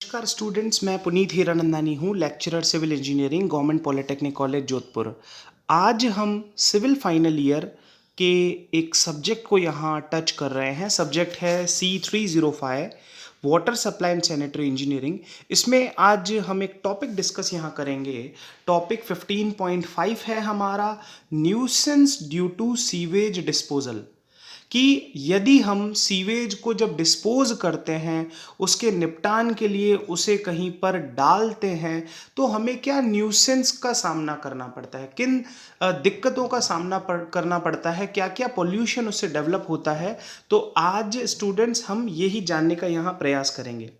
नमस्कार स्टूडेंट्स, मैं पुनीत हीरानंदानी हूँ, lecturer civil engineering government polytechnic college Jodhpur. आज हम सिविल फाइनल ईयर के एक सब्जेक्ट को यहाँ टच कर रहे हैं। सब्जेक्ट है C305 water supply and sanitary engineering. इसमें आज हम एक टॉपिक डिस्कस यहाँ करेंगे। टॉपिक 15.5 है हमारा, nuisance due to sewage disposal, कि यदि हम सीवेज को जब डिस्पोज करते हैं, उसके निपटान के लिए उसे कहीं पर डालते हैं, तो हमें क्या न्यूसेंस का सामना करना पड़ता है, किन दिक्कतों का सामना करना पड़ता है, क्या क्या पोल्यूशन उससे डेवलप होता है। तो आज स्टूडेंट्स हम यही जानने का यहाँ प्रयास करेंगे।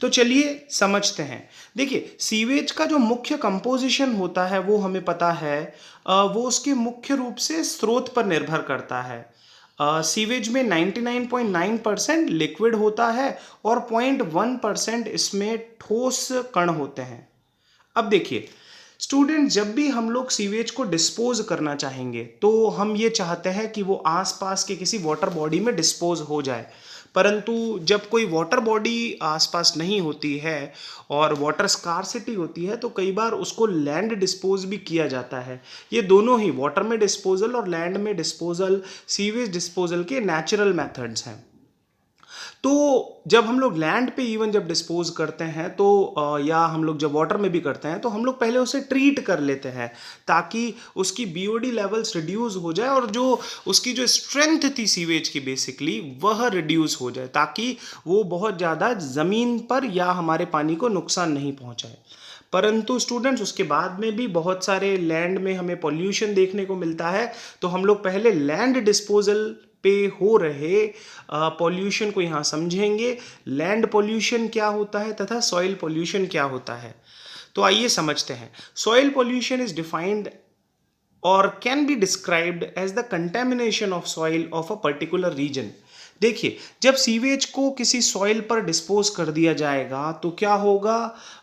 तो चलिए समझते हैं। देखिए, सीवेज का जो मुख्य कंपोजिशन होता है वो हमें पता है, वो उसके मुख्य रूप से स्रोत पर निर्भर करता है। सीवेज में 99.9% लिक्विड होता है और 0.1% इसमें ठोस कण होते हैं। अब देखिए स्टूडेंट, जब भी हम लोग सीवेज को डिस्पोज करना चाहेंगे तो हम ये चाहते हैं कि वो आसपास के किसी वाटर बॉडी में डिस्पोज हो जाए। परंतु जब कोई वाटर बॉडी आसपास नहीं होती है और वाटर स्कार्सिटी होती है, तो कई बार उसको लैंड डिस्पोज भी किया जाता है। ये दोनों ही, वाटर में डिस्पोजल और लैंड में डिस्पोजल, सीवेज डिस्पोजल के नेचुरल मेथड्स हैं। तो जब हम लोग लैंड पे इवन जब डिस्पोज करते हैं तो या हम लोग जब वाटर में भी करते हैं, तो हम लोग पहले उसे ट्रीट कर लेते हैं ताकि उसकी बीओडी लेवल्स रिड्यूस हो जाए और जो उसकी जो स्ट्रेंथ थी सीवेज की बेसिकली वह रिड्यूस हो जाए, ताकि वो बहुत ज़्यादा ज़मीन पर या हमारे पानी को नुकसान नहीं पहुंचाए। परंतु स्टूडेंट्स, उसके बाद में भी बहुत सारे लैंड में हमें पॉल्यूशन देखने को मिलता है। तो हम लोग पहले लैंड डिस्पोजल पे हो रहे पॉल्यूशन को यहाँ समझेंगे। लैंड पॉल्यूशन क्या होता है तथा सॉइल पॉल्यूशन क्या होता है। तो आइए समझते हैं। Soil pollution is defined or can be described as the contamination of soil of a particular region. देखिए, जब सीवेज को किसी सॉइल पर डिस्पोज कर दिया जाएगा तो क्या होगा,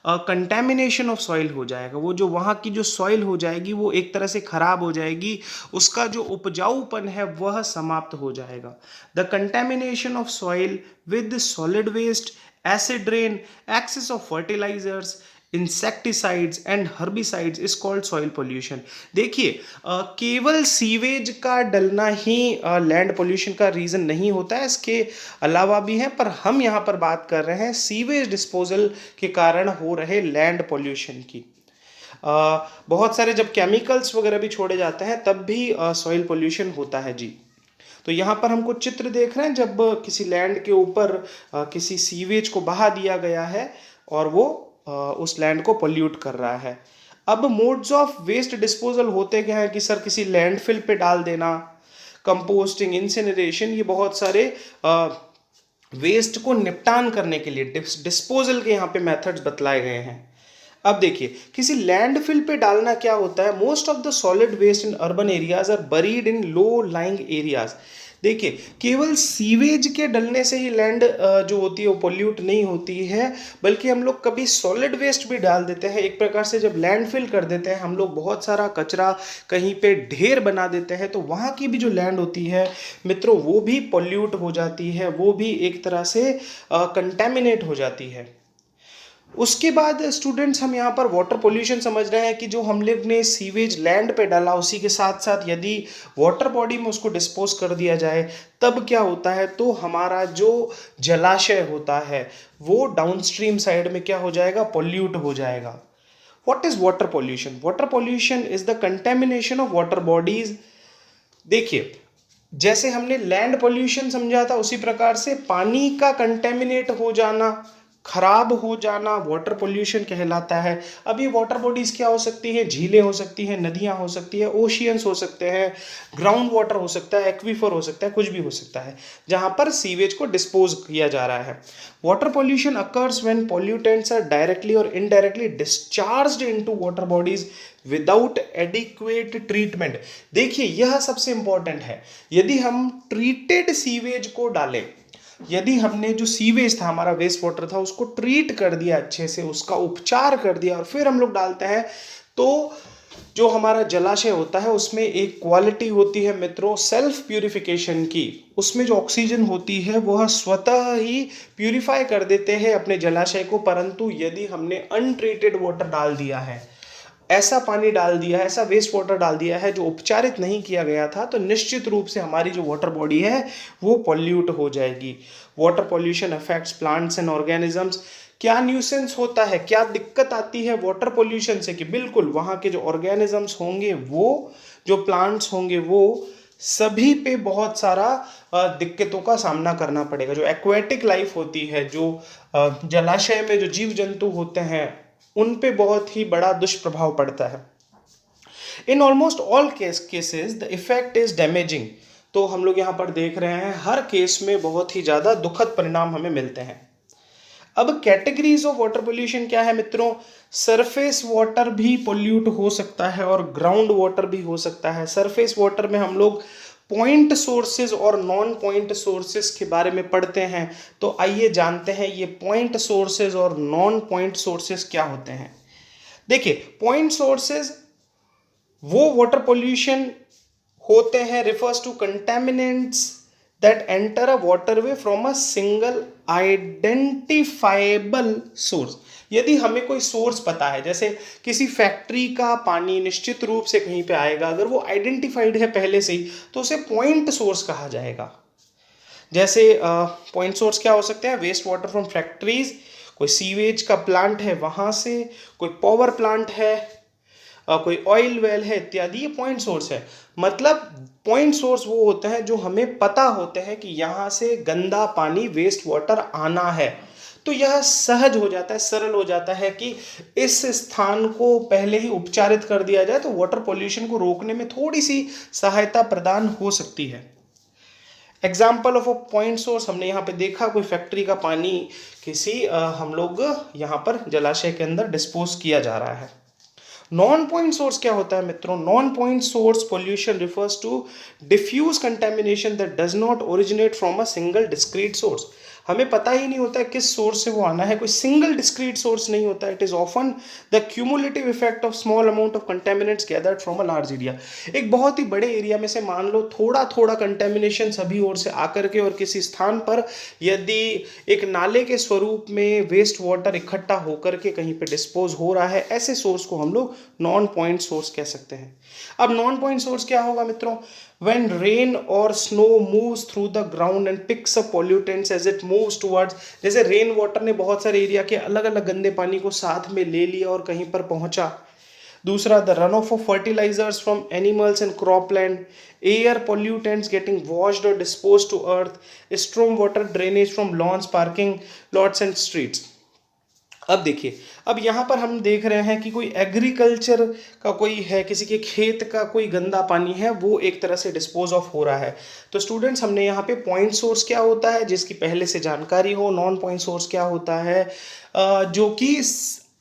कंटेमिनेशन ऑफ सॉइल हो जाएगा। वो जो वहाँ की जो सॉइल हो जाएगी वो एक तरह से खराब हो जाएगी, उसका जो उपजाऊपन है वह समाप्त हो जाएगा। The contamination of soil with solid waste, acid rain, excess of fertilisers, insecticides and herbicides is called soil pollution. देखिए, केवल सीवेज का डलना ही लैंड पोल्यूशन का रीज़न नहीं होता है, इसके अलावा भी है, पर हम यहाँ पर बात कर रहे हैं सीवेज डिस्पोजल के कारण हो रहे लैंड पोल्यूशन की। बहुत सारे जब केमिकल्स वगैरह भी छोड़े जाते हैं तब भी सॉइल पोल्यूशन होता है जी। तो यहाँ पर हम कुछ चित्र देख रहे हैं, जब किसी लैंड के ऊपर किसी सीवेज को बहा दिया गया है और वो उस लैंड को पोल्यूट कर रहा है। अब मोड्स ऑफ वेस्ट डिस्पोजल होते क्या है कि सर किसी लैंडफिल पे डाल देना, कंपोस्टिंग, इंसिनरेशन, ये बहुत सारे वेस्ट को निपटान करने के लिए डिस्पोजल के यहाँ पे मेथड्स बतलाए गए हैं। अब देखिए, किसी लैंडफिल पे डालना क्या होता है, most of the solid waste in urban areas are buried in low lying areas. देखिए, केवल सीवेज के डलने से ही लैंड जो होती है वो पोल्यूट नहीं होती है, बल्कि हम लोग कभी सॉलिड वेस्ट भी डाल देते हैं। एक प्रकार से जब लैंडफिल कर देते हैं हम लोग, बहुत सारा कचरा कहीं पे ढेर बना देते हैं, तो वहाँ की भी जो लैंड होती है मित्रों, वो भी पोल्यूट हो जाती है, वो भी एक तरह से कंटेमिनेट हो जाती है। उसके बाद स्टूडेंट्स, हम यहाँ पर वाटर पोल्यूशन समझ रहे हैं कि जो हम लोग ने सीवेज लैंड पे डाला, उसी के साथ साथ यदि वाटर बॉडी में उसको डिस्पोज कर दिया जाए तब क्या होता है, तो हमारा जो जलाशय होता है वो डाउनस्ट्रीम साइड में क्या हो जाएगा, पोल्यूट हो जाएगा। What is water pollution? Water pollution is the contamination of water bodies. देखिए, जैसे हमने लैंड पोल्यूशन समझा था, उसी प्रकार से पानी का कंटेमिनेट हो जाना, खराब हो जाना वाटर पोल्यूशन कहलाता है। अब ये वाटर बॉडीज क्या हो सकती हैं, झीलें हो सकती हैं, नदियां हो सकती है, ओशियंस हो सकते हैं, ग्राउंड वाटर हो सकता है, एक्वीफर हो सकता है, कुछ भी हो सकता है जहां पर सीवेज को डिस्पोज किया जा रहा है। Water pollution occurs when pollutants are directly or indirectly discharged into water bodies without adequate treatment. देखिए, यह सबसे इंपॉर्टेंट है। यदि हम ट्रीटेड सीवेज को डालें, यदि हमने जो सीवेज था, हमारा वेस्ट वाटर था, उसको ट्रीट कर दिया अच्छे से, उसका उपचार कर दिया और फिर हम लोग डालते हैं, तो जो हमारा जलाशय होता है उसमें एक क्वालिटी होती है मित्रों सेल्फ प्यूरिफिकेशन की। उसमें जो ऑक्सीजन होती है वह स्वतः ही प्यूरिफाई कर देते हैं अपने जलाशय को। परंतु यदि हमने अनट्रीटेड वाटर डाल दिया है, ऐसा पानी डाल दिया है, ऐसा वेस्ट वाटर डाल दिया है जो उपचारित नहीं किया गया था, तो निश्चित रूप से हमारी जो वाटर बॉडी है वो पॉल्यूट हो जाएगी। Water pollution affects plants and organisms. क्या न्यूसेंस होता है, क्या दिक्कत आती है वाटर पॉल्यूशन से? कि बिल्कुल वहाँ के जो ऑर्गेनिजम्स होंगे, वो जो प्लांट्स होंगे, वो सभी पे बहुत सारा दिक्कतों का सामना करना पड़ेगा। जो एक्वेटिक लाइफ होती है, जो जलाशय में जो जीव जंतु होते हैं, उन पे बहुत ही बड़ा दुष्प्रभाव पड़ता है। In almost all cases the effect is damaging. तो हम लोग यहाँ पर देख रहे हैं हर केस में बहुत ही ज़्यादा दुखद परिणाम हमें मिलते हैं। अब कैटेगरीज ऑफ वाटर पोल्यूशन क्या है मित्रों? सरफेस वाटर भी पोल्यूट हो सकता है और ग्राउंड वाटर भी हो सकता है। सरफेस वाटर में हम लोग पॉइंट सोर्सेज और नॉन पॉइंट सोर्सेज के बारे में पढ़ते हैं। तो आइए जानते हैं ये पॉइंट सोर्सेज और नॉन पॉइंट सोर्सेज क्या होते हैं। देखिए, पॉइंट सोर्सेज वो वाटर पोल्यूशन होते हैं, refers to contaminants that enter a waterway from a single identifiable source. यदि हमें कोई सोर्स पता है, जैसे किसी फैक्ट्री का पानी निश्चित रूप से कहीं पे आएगा, अगर वो आइडेंटिफाइड है पहले से ही, तो उसे पॉइंट सोर्स कहा जाएगा। जैसे पॉइंट सोर्स क्या हो सकते हैं? वेस्ट वाटर फ्रॉम फैक्ट्रीज, कोई सीवेज का प्लांट है वहां से, कोई पावर प्लांट है, कोई ऑयल वेल है इत्यादि, ये पॉइंट सोर्स है। मतलब पॉइंट सोर्स वो होते हैं जो हमें पता होते हैं कि यहाँ से गंदा पानी वेस्ट वाटर आना है। तो यह सहज हो जाता है, सरल हो जाता है कि इस स्थान को पहले ही उपचारित कर दिया जाए, तो वाटर पोल्यूशन को रोकने में थोड़ी सी सहायता प्रदान हो सकती है। Example of a point source हमने यहाँ पे देखा, कोई फैक्ट्री का पानी किसी हम लोग यहाँ पर जलाशय के अंदर डिस्पोज किया जा रहा है। नॉन पॉइंट सोर्स क्या होता है मित्रों? Non point source pollution refers to diffuse contamination that does not originate from a single discrete source. हमें पता ही नहीं होता है किस सोर्स से वो आना है, कोई सिंगल डिस्क्रीट सोर्स नहीं होता। It is often the cumulative effect of small amount of contaminants gathered from a large area. एक बहुत ही बड़े एरिया में से मान लो थोड़ा थोड़ा कंटेमिनेशन सभी ओर से आकर के और किसी स्थान पर यदि एक नाले के स्वरूप में वेस्ट वाटर इकट्ठा होकर के कहीं पे डिस्पोज हो रहा है, ऐसे सोर्स को हम लोग नॉन पॉइंट सोर्स कह सकते हैं। अब नॉन पॉइंट सोर्स क्या होगा मित्रों? when rain or snow moves through the ground and picks up pollutants as it moves towards, जैसे रेन वाटर ने बहुत सारे एरिया के अलग अलग गंदे पानी को साथ में ले लिया और कहीं पर पहुंचा। दूसरा, the run off fertilisers from animals and cropland, air pollutants getting washed or dispose to earth, storm water drainage from lawns, parking lots and streets. अब देखिए, अब यहाँ पर हम देख रहे हैं कि कोई एग्रीकल्चर का कोई है, किसी के खेत का कोई गंदा पानी है, वो एक तरह से डिस्पोज ऑफ हो रहा है। तो स्टूडेंट्स, हमने यहाँ पे पॉइंट सोर्स क्या होता है जिसकी पहले से जानकारी हो, नॉन पॉइंट सोर्स क्या होता है जो कि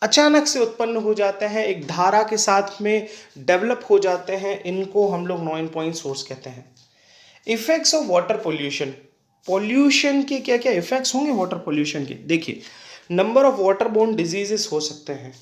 अचानक से उत्पन्न हो जाते हैं, एक धारा के साथ में डेवलप हो जाते हैं, इनको हम लोग नॉन पॉइंट सोर्स कहते हैं। Effects of water pollution, pollution के क्या क्या इफेक्ट्स होंगे वाटर पोल्यूशन के? देखिए, number of water borne diseases हो सकते हैं।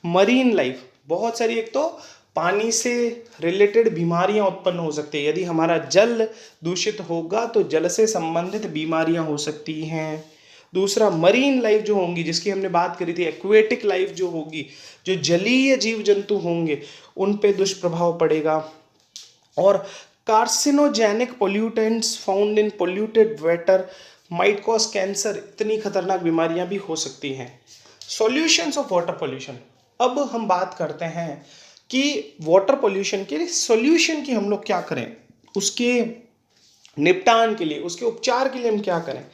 मरीन लाइफ, बहुत सारी, एक तो पानी से रिलेटेड बीमारियां उत्पन्न हो सकती है। यदि हमारा जल दूषित होगा तो जल से संबंधित बीमारियां हो सकती हैं। दूसरा, मरीन लाइफ जो होंगी, जिसकी हमने बात करी थी, एक्वेटिक लाइफ जो होगी, जो जलीय जीव जंतु होंगे, उन पे दुष्प्रभाव पड़ेगा। और carcinogenic pollutants found in polluted water might cause cancer, इतनी खतरनाक बीमारियां भी हो सकती हैं। सॉल्यूशंस ऑफ वाटर पोल्यूशन, अब हम बात करते हैं कि वाटर पोल्यूशन के सॉल्यूशन की हम लोग क्या करें, उसके निपटान के लिए, उसके उपचार के लिए हम क्या करें।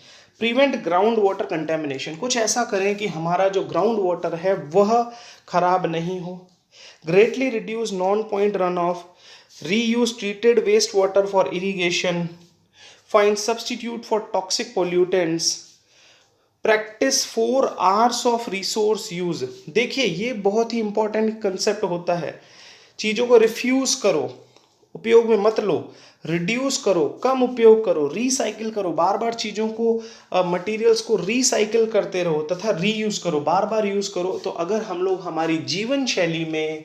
प्रिवेंट ग्राउंड वाटर कंटेमिनेशन, कुछ ऐसा करें कि हमारा जो ग्राउंड वाटर है वह खराब नहीं हो। Greatly reduce non point run of, reuse treated wastewater for irrigation, find substitute for toxic pollutants, practice 4 hours of resource use। देखिए, ये बहुत ही इंपॉर्टेंट कंसेप्ट होता है। चीज़ों को रिफ्यूज करो, उपयोग में मत लो, रिड्यूस करो, कम उपयोग करो, रिसाइकिल करो, बार बार चीज़ों को मटेरियल्स को रिसाइकिल करते रहो तथा रीयूज करो, बार बार यूज़ करो। तो अगर हम लोग हमारी जीवन शैली में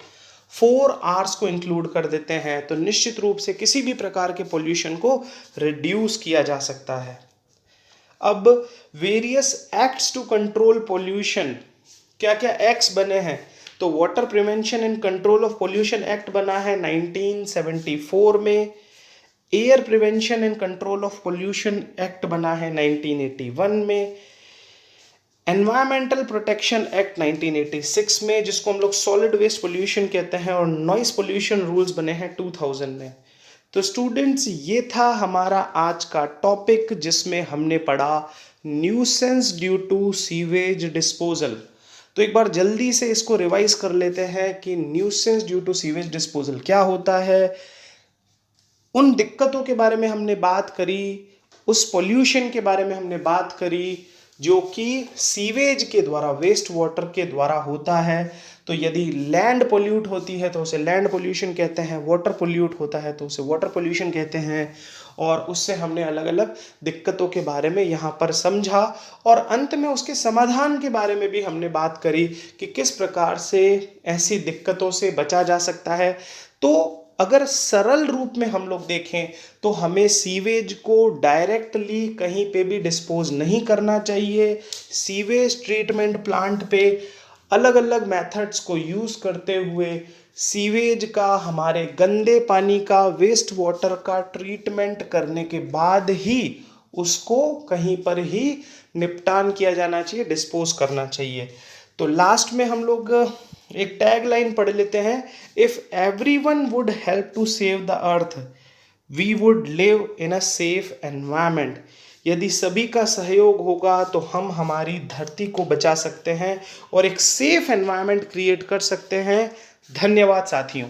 4 आर्स को इंक्लूड कर देते हैं तो निश्चित रूप से किसी भी प्रकार के पोल्यूशन को रिड्यूस किया जा सकता है। अब various acts to control pollution, क्या क्या एक्ट्स बने हैं? तो water prevention and control of pollution act बना है 1974 में। Air prevention and control of pollution act बना है 1981 में। एनवायरमेंटल प्रोटेक्शन एक्ट 1986 में, जिसको हम लोग सॉलिड वेस्ट पोल्यूशन कहते हैं, और नॉइस पोल्यूशन रूल्स बने हैं 2000 में। तो स्टूडेंट्स, ये था हमारा आज का टॉपिक जिसमें हमने पढ़ा nuisance due to sewage disposal. तो एक बार जल्दी से इसको रिवाइज कर लेते हैं कि nuisance due to sewage disposal क्या होता है, उन दिक्कतों के बारे में हमने बात करी, उस पोल्यूशन के बारे में हमने बात करी जो कि सीवेज के द्वारा, वेस्ट वाटर के द्वारा होता है। तो यदि लैंड पोल्यूट होती है तो उसे लैंड पोल्यूशन कहते हैं, वाटर पोल्यूट होता है तो उसे वाटर पोल्यूशन कहते हैं। और उससे हमने अलग अलग दिक्कतों के बारे में यहाँ पर समझा, और अंत में उसके समाधान के बारे में भी हमने बात करी कि किस प्रकार से ऐसी दिक्कतों से बचा जा सकता है। तो अगर सरल रूप में हम लोग देखें तो हमें सीवेज को डायरेक्टली कहीं पे भी डिस्पोज नहीं करना चाहिए। सीवेज ट्रीटमेंट प्लांट पे अलग अलग मेथड्स को यूज़ करते हुए सीवेज का, हमारे गंदे पानी का, वेस्ट वाटर का ट्रीटमेंट करने के बाद ही उसको कहीं पर ही निपटान किया जाना चाहिए, डिस्पोज करना चाहिए। तो लास्ट में हम लोग एक टैग लाइन पढ़ लेते हैं, if everyone would help to save the earth we would live in a safe environment. यदि सभी का सहयोग होगा तो हम हमारी धरती को बचा सकते हैं और एक सेफ एनवायरनमेंट क्रिएट कर सकते हैं। धन्यवाद साथियों।